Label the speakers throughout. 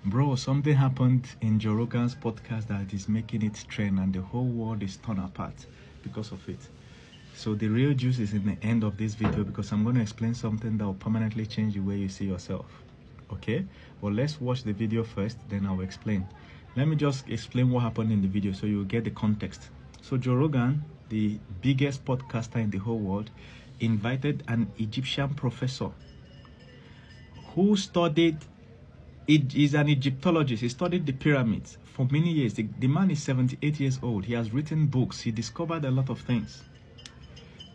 Speaker 1: Bro, something happened in Joe Rogan's podcast that is making it trend, and the whole world is torn apart because of it. So the real juice is in the end of this video, because I'm going to explain something that will permanently change the way you see yourself. Okay? Well, let's watch the video first, then I'll explain. Let me just explain what happened in the video so you'll get the context. So Joe Rogan, the biggest podcaster in the whole world, invited an Egyptian professor who studied. He's an Egyptologist. He studied the pyramids for many years. The man is 78 years old. He has written books. He discovered a lot of things.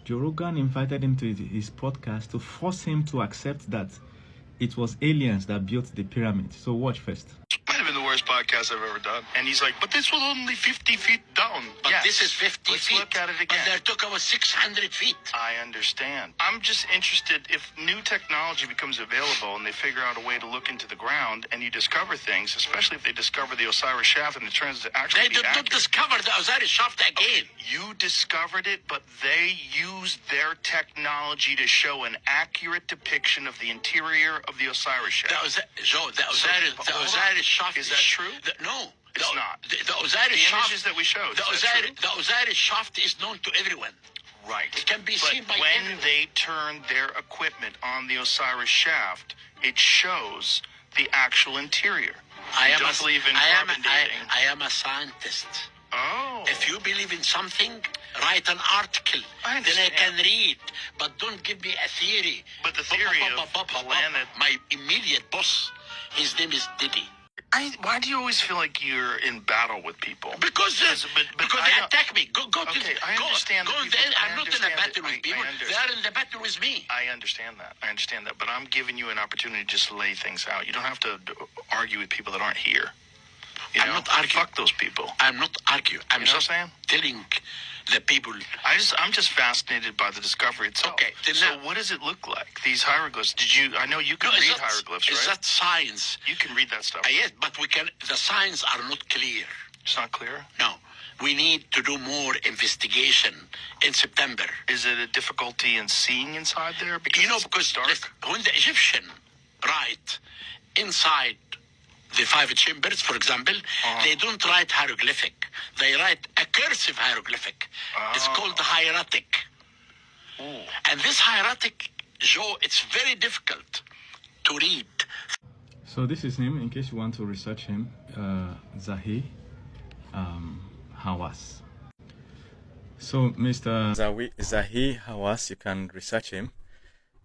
Speaker 1: Joe Rogan invited him to his podcast to force him to accept that it was aliens that built the pyramid. So watch first.
Speaker 2: Might have been the worst podcast I've ever done. And he's like, but this was only 50 feet down.
Speaker 3: But
Speaker 2: Yes.
Speaker 3: this is 50
Speaker 2: Let's
Speaker 3: feet.
Speaker 2: look at it
Speaker 3: But
Speaker 2: again.
Speaker 3: they took over 600 feet.
Speaker 2: I understand. I'm just interested if new technology becomes available and they figure out a way to look into the ground and you discover things, especially if they discover the Osiris shaft and it turns to actually
Speaker 3: They
Speaker 2: be
Speaker 3: did not
Speaker 2: accurate.
Speaker 3: discover the Osiris shaft again.
Speaker 2: You discovered it, but they used their technology to show an accurate depiction of the interior of the Osiris shaft.
Speaker 3: Joe, the
Speaker 2: hold on.
Speaker 3: Osiris shaft
Speaker 2: Is that true?
Speaker 3: No.
Speaker 2: It's not.
Speaker 3: The Osiris
Speaker 2: The
Speaker 3: shaft.
Speaker 2: images that we showed,
Speaker 3: The
Speaker 2: is that true?
Speaker 3: Osiris shaft is known to everyone.
Speaker 2: Right.
Speaker 3: It can be
Speaker 2: But
Speaker 3: seen by
Speaker 2: when
Speaker 3: everyone.
Speaker 2: they turn their equipment on the Osiris shaft, it shows the actual interior. You don't believe in carbon dating.
Speaker 3: I am a scientist.
Speaker 2: Oh.
Speaker 3: If you believe in something, write an article.
Speaker 2: I
Speaker 3: Then I
Speaker 2: understand.
Speaker 3: can read. But don't give me a theory.
Speaker 2: But the theory of planet...
Speaker 3: My immediate boss, his name is Diddy.
Speaker 2: Why do you always feel like you're in battle with people?
Speaker 3: Because
Speaker 2: but
Speaker 3: they
Speaker 2: I don't-
Speaker 3: attack me. Go to
Speaker 2: Okay, I
Speaker 3: go,
Speaker 2: understand
Speaker 3: go
Speaker 2: that
Speaker 3: there.
Speaker 2: people- I
Speaker 3: I'm not in a
Speaker 2: understand
Speaker 3: battle
Speaker 2: that.
Speaker 3: with
Speaker 2: I
Speaker 3: people. They
Speaker 2: understand.
Speaker 3: are in the battle with me.
Speaker 2: I understand that. I understand that. But I'm giving you an opportunity just to lay things out. You don't have to argue with people that aren't here.
Speaker 3: I'm not arguing.
Speaker 2: Fuck those people.
Speaker 3: I'm not arguing. I'm
Speaker 2: You know
Speaker 3: just
Speaker 2: what I'm saying?
Speaker 3: telling the people.
Speaker 2: I'm just fascinated by the discovery itself.
Speaker 3: Okay, then
Speaker 2: So
Speaker 3: now-
Speaker 2: what does it look like? These hieroglyphs. I know you can
Speaker 3: No,
Speaker 2: read hieroglyphs,
Speaker 3: is
Speaker 2: right?
Speaker 3: that science?
Speaker 2: You can read that stuff.
Speaker 3: Yes, but we can. The signs are not clear.
Speaker 2: It's not clear.
Speaker 3: No, we need to do more investigation in September.
Speaker 2: Is it a difficulty in seeing inside there? Because
Speaker 3: You know,
Speaker 2: it's
Speaker 3: because
Speaker 2: dark.
Speaker 3: when the Egyptian write inside the 5 chambers, for example, they don't write hieroglyphic. They write a cursive hieroglyphic. It's called hieratic. And this hieratic, Joe, it's very difficult to read.
Speaker 1: So this is him, in case you want to research him, Zahi Hawass. So Mr. Zahi Hawass, you can research him.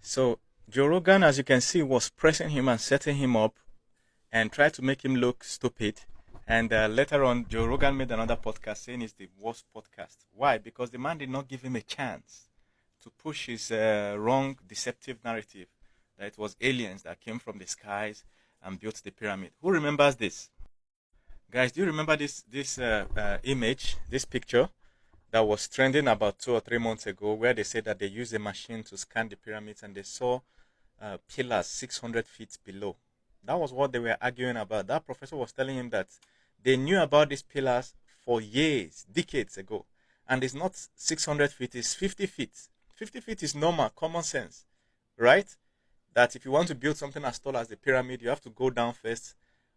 Speaker 1: So Joe Rogan, as you can see, was pressing him and setting him up and tried to make him look stupid. And later on, Joe Rogan made another podcast saying it's the worst podcast. Why? Because the man did not give him a chance to push his wrong, deceptive narrative that it was aliens that came from the skies and built the pyramid. Who remembers this? Guys, do you remember this image, this picture that was trending about 2 or 3 months ago, where they said that they used a machine to scan the pyramids and they saw pillars 600 feet below? That was what they were arguing about. That professor was telling him that they knew about these pillars for years, decades ago. And it's not 600 feet, it's 50 feet. 50 feet is normal, common sense, right? That if you want to build something as tall as the pyramid, you have to go down first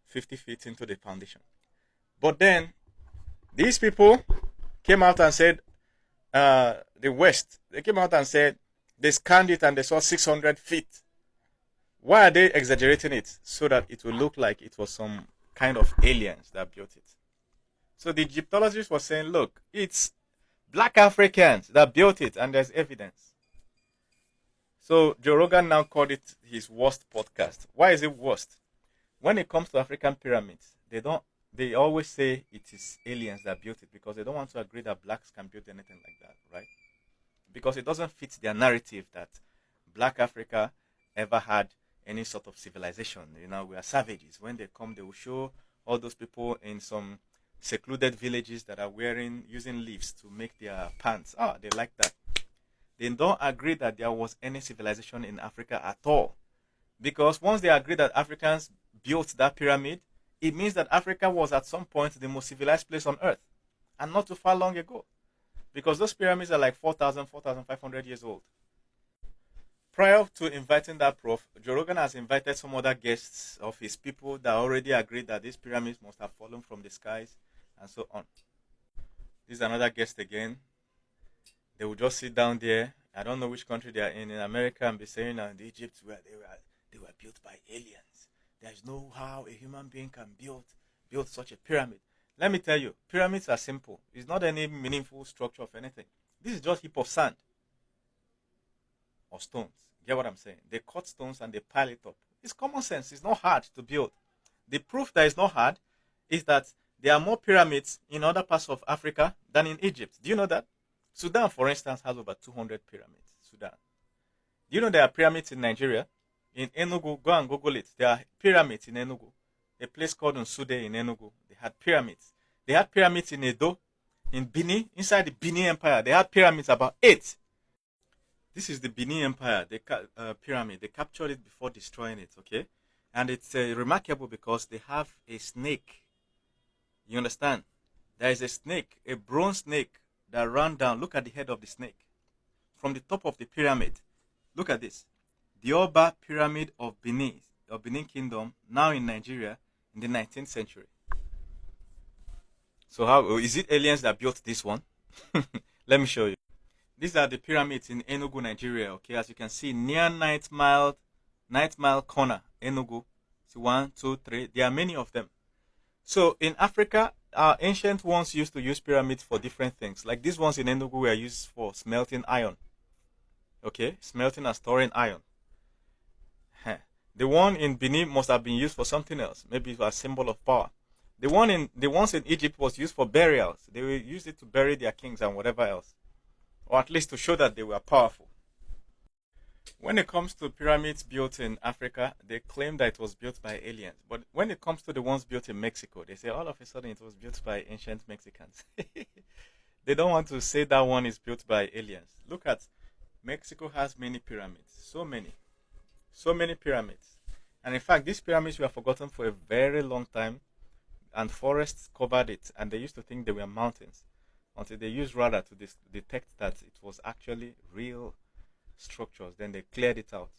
Speaker 1: 50 feet into the foundation. But then, these people came out and said, the West, they came out and said, they scanned it and they saw 600 feet. Why are they exaggerating it? So that it will look like it was some kind of aliens that built it. So the Egyptologist was saying, look, it's black Africans that built it and there's evidence. So Joe Rogan now called it his worst podcast. Why is it worst? When it comes to African pyramids, they always say it is aliens that built it because they don't want to agree that blacks can build anything like that, right? Because it doesn't fit their narrative that black Africa ever had any sort of civilization. You know, we are savages. When they come, they will show all those people in some secluded villages that are using leaves to make their pants. They like that. They don't agree that there was any civilization in Africa at all. Because once they agree that Africans built that pyramid, it means that Africa was at some point the most civilized place on earth. And not too far long ago. Because those pyramids are like 4,000, 4,500 years old. prior to inviting that prof, Joe Rogan has invited some other guests of his people that already agreed that these pyramids must have fallen from the skies and so on. This is another guest again. They will just sit down there. I don't know which country they are in America, and be saying that the Egypt where they were built by aliens. There is no how a human being can build such a pyramid. Let me tell you, pyramids are simple. It's not any meaningful structure of anything. This is just a heap of sand or stones. Get what I'm saying? They cut stones and they pile it up. It's common sense. It's not hard to build. The proof that it's not hard is that there are more pyramids in other parts of Africa than in Egypt. Do you know that? Sudan, for instance, has over 200 pyramids. Sudan. Do you know there are pyramids in Nigeria? In Enugu, go and Google it. There are pyramids in Enugu. A place called Nsude in Enugu. They had pyramids. They had pyramids in Edo, in Benin, inside the Benin Empire. They had pyramids, about 8. This is the Benin Empire, the pyramid. They captured it before destroying it, okay? And it's remarkable because they have a snake. You understand? There is a snake, a bronze snake that ran down. Look at the head of the snake. From the top of the pyramid. Look at this. The Oba Pyramid of Benin Kingdom, now in Nigeria, in the 19th century. So how is it aliens that built this one? Let me show you. These are the pyramids in Enugu, Nigeria. Okay, as you can see, near Night Mile Corner, Enugu. See 1, 2, 3. There are many of them. So in Africa, our ancient ones used to use pyramids for different things. Like these ones in Enugu were used for smelting iron. Okay, smelting and storing iron. The one in Benin must have been used for something else. Maybe it was a symbol of power. The ones in Egypt was used for burials. They used it to bury their kings and whatever else. Or at least to show that they were powerful. When it comes to pyramids built in Africa, they claim that it was built by aliens. But when it comes to the ones built in Mexico, they say all of a sudden it was built by ancient Mexicans. They don't want to say that one is built by aliens. Look at Mexico has many pyramids. So many pyramids. And in fact, these pyramids were forgotten for a very long time, and forests covered it, and they used to think they were mountains until they used radar to detect that it was actually real structures. Then they cleared it out.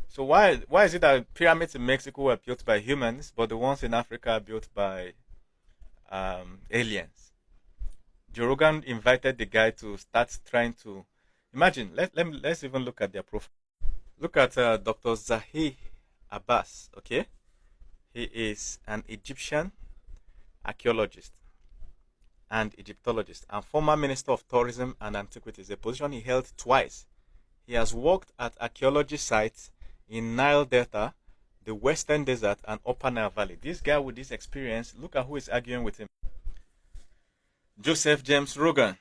Speaker 1: So why is it that pyramids in Mexico were built by humans, but the ones in Africa are built by aliens? Joe Rogan invited the guy to start trying to imagine. Let's even look at their profile. Look at Dr. Zahi Abbas. Okay, he is an Egyptian archaeologist and Egyptologist and former Minister of Tourism and Antiquities, a position he held twice. He has worked at archaeology sites in Nile Delta, the Western Desert, and Upper Nile Valley. This guy with this experience, look at who is arguing with him. Joseph James Rogan,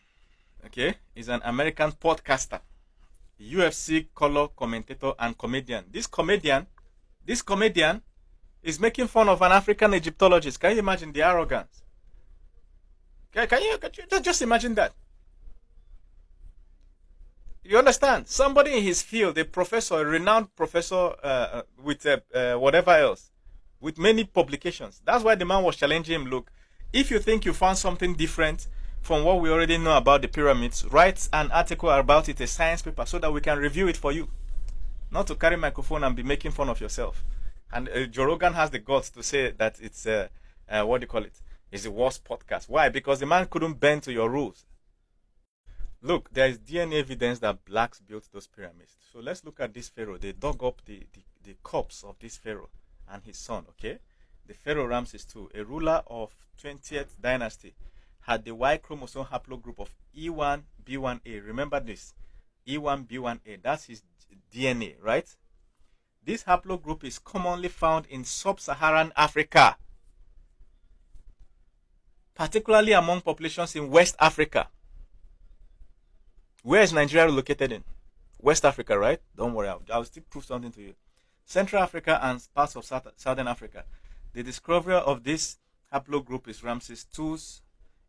Speaker 1: okay, is an American podcaster, UFC color commentator, and comedian. This comedian is making fun of an African Egyptologist. Can you imagine the arrogance? Can you just imagine that? You understand? Somebody in his field, a renowned professor with whatever else, with many publications. That's why the man was challenging him. Look, if you think you found something different from what we already know about the pyramids, write an article about it, a science paper, so that we can review it for you. Not to carry microphone and be making fun of yourself. And Joe Rogan has the guts to say that it's, what do you call it? It's the worst podcast. Why? Because the man couldn't bend to your rules. Look, there is DNA evidence that blacks built those pyramids. So let's look at this pharaoh. They dug up the corpse of this pharaoh and his son, okay? The pharaoh Ramses II, a ruler of 20th dynasty, had the Y chromosome haplogroup of E1B1A. Remember this, E1B1A. That's his DNA, right? This haplogroup is commonly found in sub-Saharan Africa, particularly among populations in West Africa. Where is Nigeria located in? West Africa, right? Don't worry, I'll still prove something to you. Central Africa and parts of Southern Africa. The discovery of this haplogroup is Ramses II's.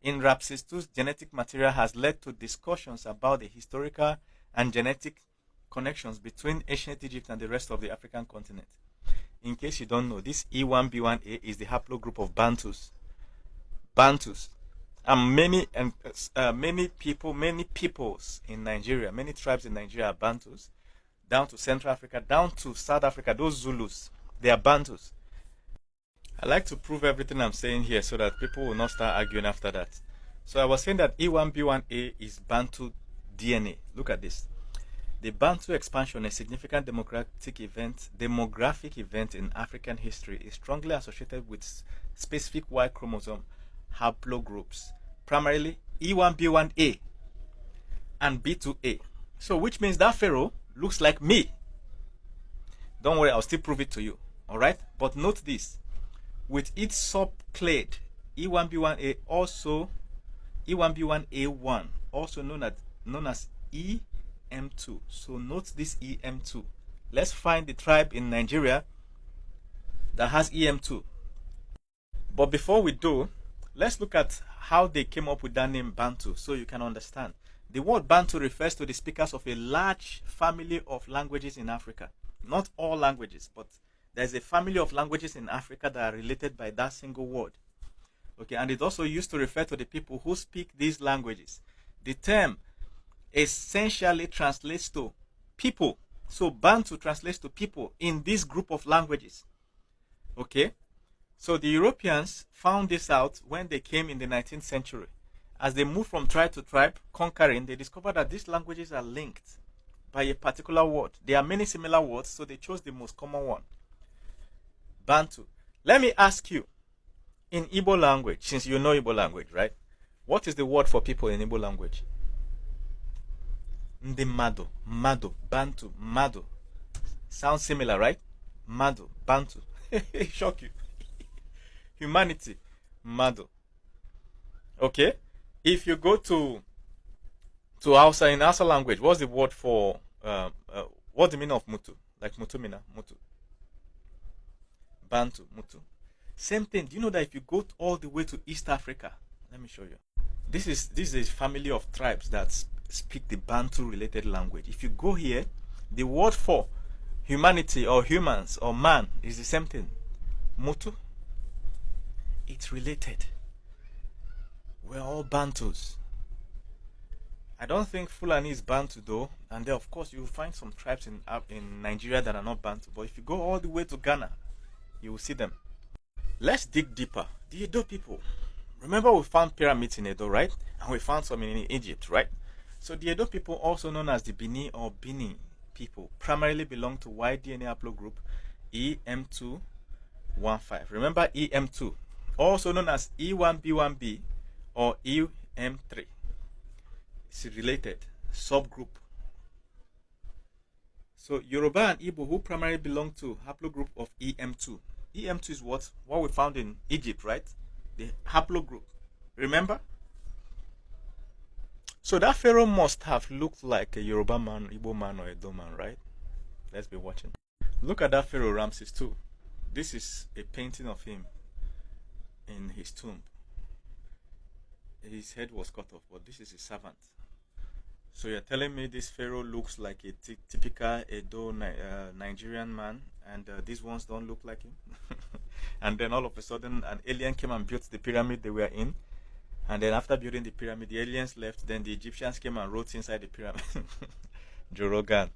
Speaker 1: In Ramses II's genetic material has led to discussions about the historical and genetic connections between ancient Egypt and the rest of the African continent. In case you don't know, this E1B1A is the haplogroup of Bantus. And many peoples in Nigeria, many tribes in Nigeria are Bantus. down to Central Africa, down to South Africa, those Zulus, they are Bantus. I like to prove everything I'm saying here so that people will not start arguing after that. So I was saying that E1B1A is Bantu DNA. Look at this. The Bantu expansion, a significant demographic event in African history, is strongly associated with specific Y chromosome haplogroups, primarily E1B1A and B2A. So which means that pharaoh looks like me. Don't worry, I'll still prove it to you. Alright? But note this. With its subclade E1B1A, also E1B1A1, also known as EM2. So note this EM2. Let's find the tribe in Nigeria that has EM2. But before we do, let's look at how they came up with that name Bantu so you can understand. The word Bantu refers to the speakers of a large family of languages in Africa. Not all languages, but there's a family of languages in Africa that are related by that single word. Okay, and it's also used to refer to the people who speak these languages. The term essentially translates to people. So Bantu translates to people in this group of languages. Okay, so the Europeans found this out when they came in the 19th century. As they moved from tribe to tribe, conquering, they discovered that these languages are linked by a particular word. There are many similar words, so they chose the most common one. Bantu. Let me ask you, in Igbo language, since you know Igbo language, right? What is the word for people in Igbo language? Ndi Mado, Mado, Bantu, Mado. Sounds similar, right? Mado, Bantu. Shock you. Humanity, Mado. Okay? If you go to Hausa, in Hausa language, what's the word for, what's the meaning of Mutu? Like Mutumina, Mutu. Bantu, Mutu. Same thing. Do you know that if you go all the way to East Africa, let me show you. This is a family of tribes that speak the Bantu related language. If you go here, the word for humanity or humans or man is the same thing. Mutu. It's related. We're all Bantus. I don't think Fulani is Bantu though, and then of course you'll find some tribes in Nigeria that are not Bantu. But if you go all the way to Ghana, you will see them. Let's dig deeper. The Edo people. Remember we found pyramids in Edo, right? And we found some in Egypt, right? So the Edo people, also known as the Bini or Bini people, primarily belong to Y DNA haplogroup EM215. Remember EM2, also known as E1B1B or EM3. It's related subgroup. So Yoruba and Igbo, who primarily belong to haplogroup of EM2. EM2 is what we found in Egypt, right? The haplogroup. Remember? So that pharaoh must have looked like a Yoruba man, Igbo man, or Edo man, right? Let's be watching. Look at that pharaoh Ramses II. This is a painting of him in his tomb. His head was cut off, but this is his servant. So you're telling me this pharaoh looks like a typical Edo Nigerian man, and these ones don't look like him? And then all of a sudden an alien came and built the pyramid they were in, and then after building the pyramid the aliens left, then the Egyptians came and wrote inside the pyramid. Jorogan.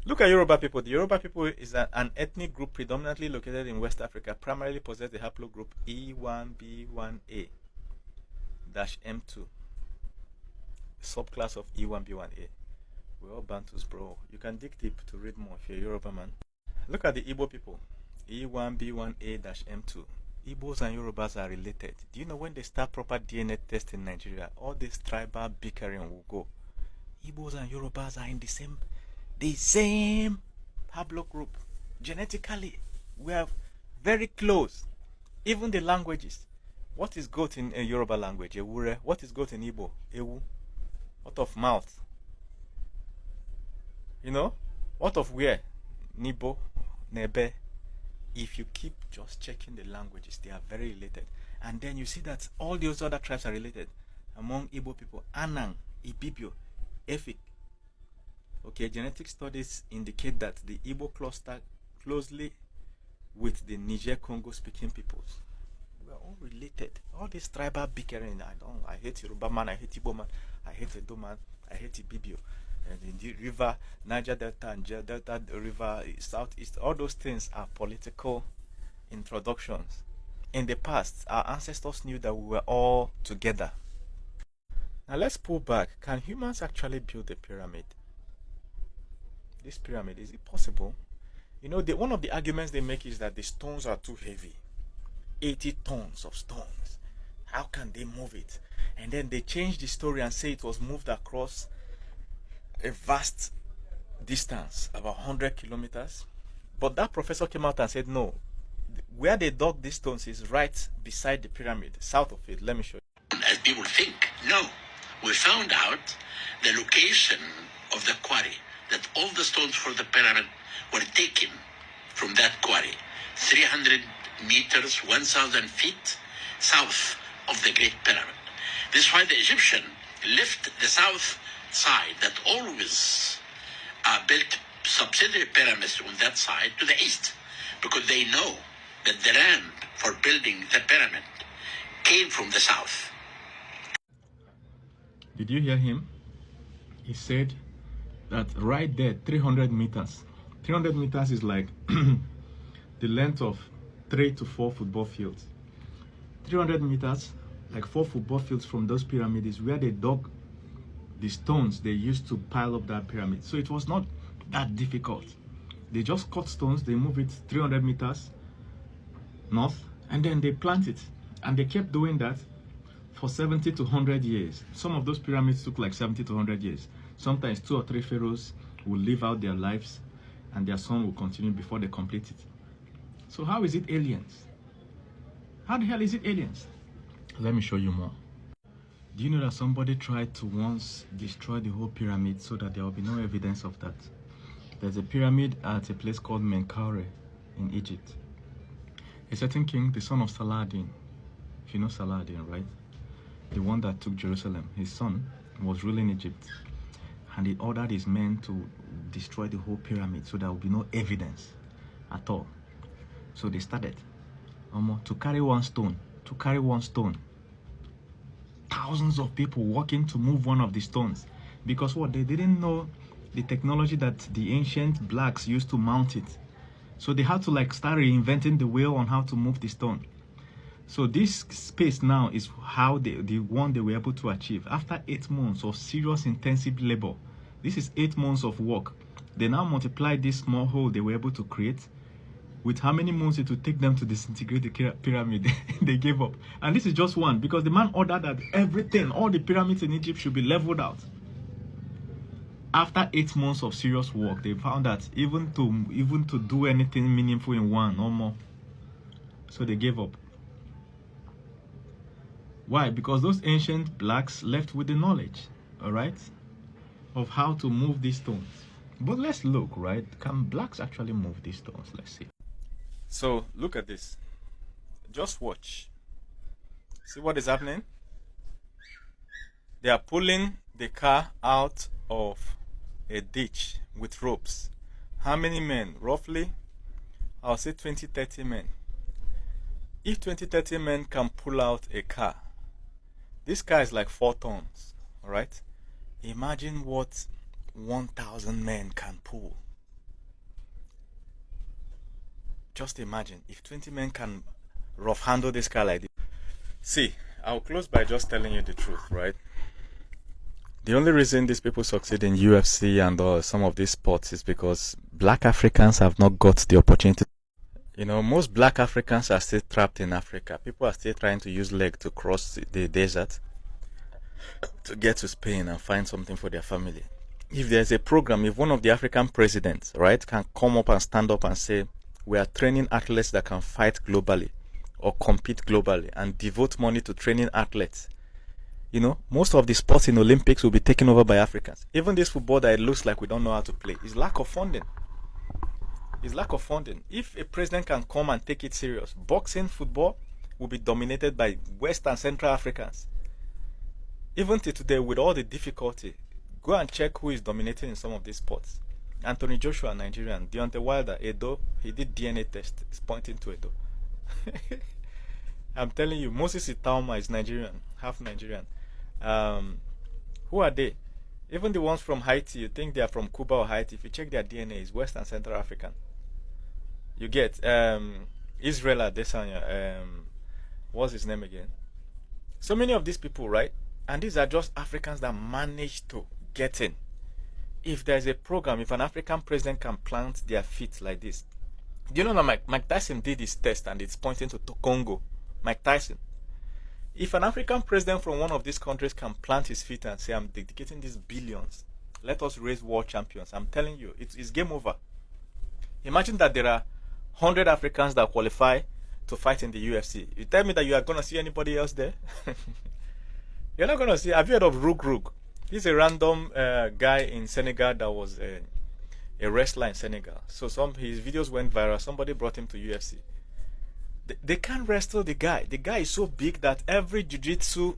Speaker 1: Look at Yoruba people. The Yoruba people is an ethnic group predominantly located in West Africa, primarily possess the haplogroup E1B1A-M2, subclass of E1B1A. We're all Bantus, bro. You can dig deep to read more if you're a Yoruba man. Look at the Igbo people, E1B1A-M2. Igbos and Yorubas are related. Do you know when they start proper DNA tests in Nigeria, all this tribal bickering will go? Igbos and Yorubas are in the same haplogroup. Genetically, we are very close. Even the languages. What is goat in a Yoruba language? Ewure. What is goat in Igbo? Ewu. What of mouth? You know? What of where? Nibo. Nebe. If you keep just checking the languages, they are very related. And then you see that all those other tribes are related. Among Igbo people, Anang, Ibibio, Efik. Okay, genetic studies indicate that the Igbo cluster closely with the Niger-Congo speaking peoples. We are all related. All this tribal bickering, I hate Yoruba man, I hate Igbo man, I hate Edo man, I hate Ibibio. the river, Niger Delta and Delta River, Southeast, all those things are political introductions. In the past, our ancestors knew that we were all together. Now let's pull back. Can humans actually build a pyramid? This pyramid, is it possible? You know, one of the arguments they make is that the stones are too heavy. 80 tons of stones. How can they move it? And then they change the story and say it was moved across a vast distance, about 100 kilometers. But that professor came out and said, no, where they dug these stones is right beside the pyramid, south of it. Let me show you.
Speaker 3: As people think, no. We found out the location of the quarry, that all the stones for the pyramid were taken from that quarry, 300 meters, 1,000 feet south of the Great Pyramid. This is why the Egyptian left the south side that always built subsidiary pyramids on that side to the east, because they know that the land for building the pyramid came from the south.
Speaker 1: Did you hear him? He said that right there, 300 meters. 300 meters is like the length of 3 to 4 football fields. 300 meters, like 4 football fields from those pyramids, where they dug the stones they used to pile up that pyramid. So it was not that difficult. They just cut stones, they move it 300 meters north, and then they plant it. And they kept doing that for 70 to 100 years. Some of those pyramids took like 70 to 100 years. Sometimes 2 or 3 pharaohs will live out their lives and their son will continue before they complete it. So how is it aliens? How the hell is it aliens? Let me show you more. Do you know that somebody tried to once destroy the whole pyramid so that there will be no evidence of that? There's a pyramid at a place called Menkaure in Egypt. A certain king, the son of Saladin, if you know Saladin, right? The one that took Jerusalem, his son was ruling Egypt, and he ordered his men to destroy the whole pyramid so there will be no evidence at all. So they started to carry one stone, thousands of people working to move one of the stones, because what, they didn't know the technology that the ancient blacks used to mount it. So they had to like start reinventing the wheel on how to move the stone. So this space now is how the one they were able to achieve after 8 months of serious intensive labor. This is 8 months of work. They now multiply this small hole they were able to create with how many months it would take them to disintegrate the pyramid. They gave up. And this is just one, because the man ordered that everything, all the pyramids in Egypt should be leveled out. After 8 months of serious work, they found that even to do anything meaningful in one, no more. So they gave up. Why? Because those ancient blacks left with the knowledge, all right, of how to move these stones. But let's look, right? Can blacks actually move these stones? Let's see. So look at this. Just watch. See what is happening? They are pulling the car out of a ditch with ropes. How many men? Roughly, I'll say 20-30 men. If 20-30 men can pull out a car, this car is like 4 tons, all right? Imagine what 1,000 men can pull. Just imagine if 20 men can rough handle this car like this. See, I'll close by just telling you the truth, right? The only reason these people succeed in UFC and some of these sports is because black Africans have not got the opportunity. You know, most black Africans are still trapped in Africa. People are still trying to use leg to cross the desert to get to Spain and find something for their family. If there's a program, if one of the African presidents, right, can come up and stand up and say, we are training athletes that can fight globally or compete globally, and devote money to training athletes, you know, most of the sports in Olympics will be taken over by Africans. Even this football that it looks like we don't know how to play is lack of funding. It's lack of funding. If a president can come and take it serious, boxing, football will be dominated by West and Central Africans. Even till today, with all the difficulty, go and check who is dominating in some of these sports. Anthony Joshua, Nigerian. Deontay Wilder, Edo. He did DNA test. It's pointing to Edo. I'm telling you, Moses Itauma is Nigerian, half Nigerian. Who are they? Even the ones from Haiti, you think they are from Cuba or Haiti. If you check their DNA, it's West and Central African. You get Israel Adesanya. What's his name again? So many of these people, right? And these are just Africans that managed to get in. If there's a program, if an African president can plant their feet like this, do you know that Mike Tyson did his test and it's pointing to Congo? Mike Tyson. If an African president from one of these countries can plant his feet and say, I'm dedicating these billions, let us raise world champions, I'm telling you, it's game over. Imagine that there are 100 Africans that qualify to fight in the UFC. You tell me that you are going to see anybody else there? You're not going to see. Have you heard of Roug Roug? He's a random guy in Senegal that was a wrestler in Senegal. So his videos went viral. Somebody brought him to UFC. They can't wrestle the guy. The guy is so big that every jiu-jitsu,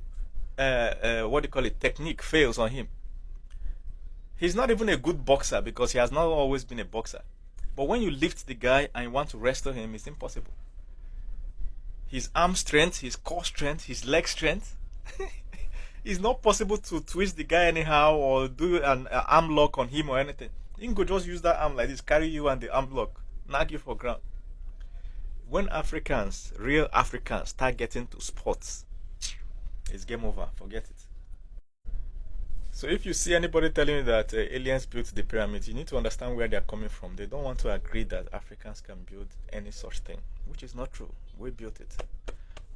Speaker 1: technique fails on him. He's not even a good boxer because he has not always been a boxer. But when you lift the guy and you want to wrestle him, it's impossible. His arm strength, his core strength, his leg strength. It's not possible to twist the guy anyhow or do an arm lock on him or anything. You can just use that arm like this, carry you and the arm lock, knock you for ground. When Africans, real Africans, start getting to sports, it's game over. Forget it. So if you see anybody telling you that aliens built the pyramids, you need to understand where they're coming from. They don't want to agree that Africans can build any such thing, which is not true. We built it.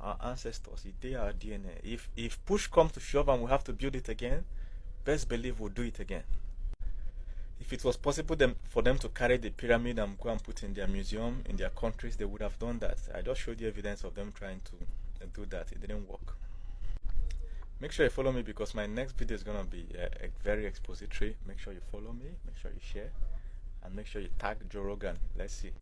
Speaker 1: Our ancestors, they are DNA. If push comes to shove and we have to build it again, best believe we'll do it again. If it was possible for them to carry the pyramid and go and put in their museum in their countries, they would have done that. I just showed you evidence of them trying to do that. It didn't work. Make sure you follow me because my next video is going to be very expository. Make sure you follow me, make sure you share, and make sure you tag Joe Rogan. Let's see.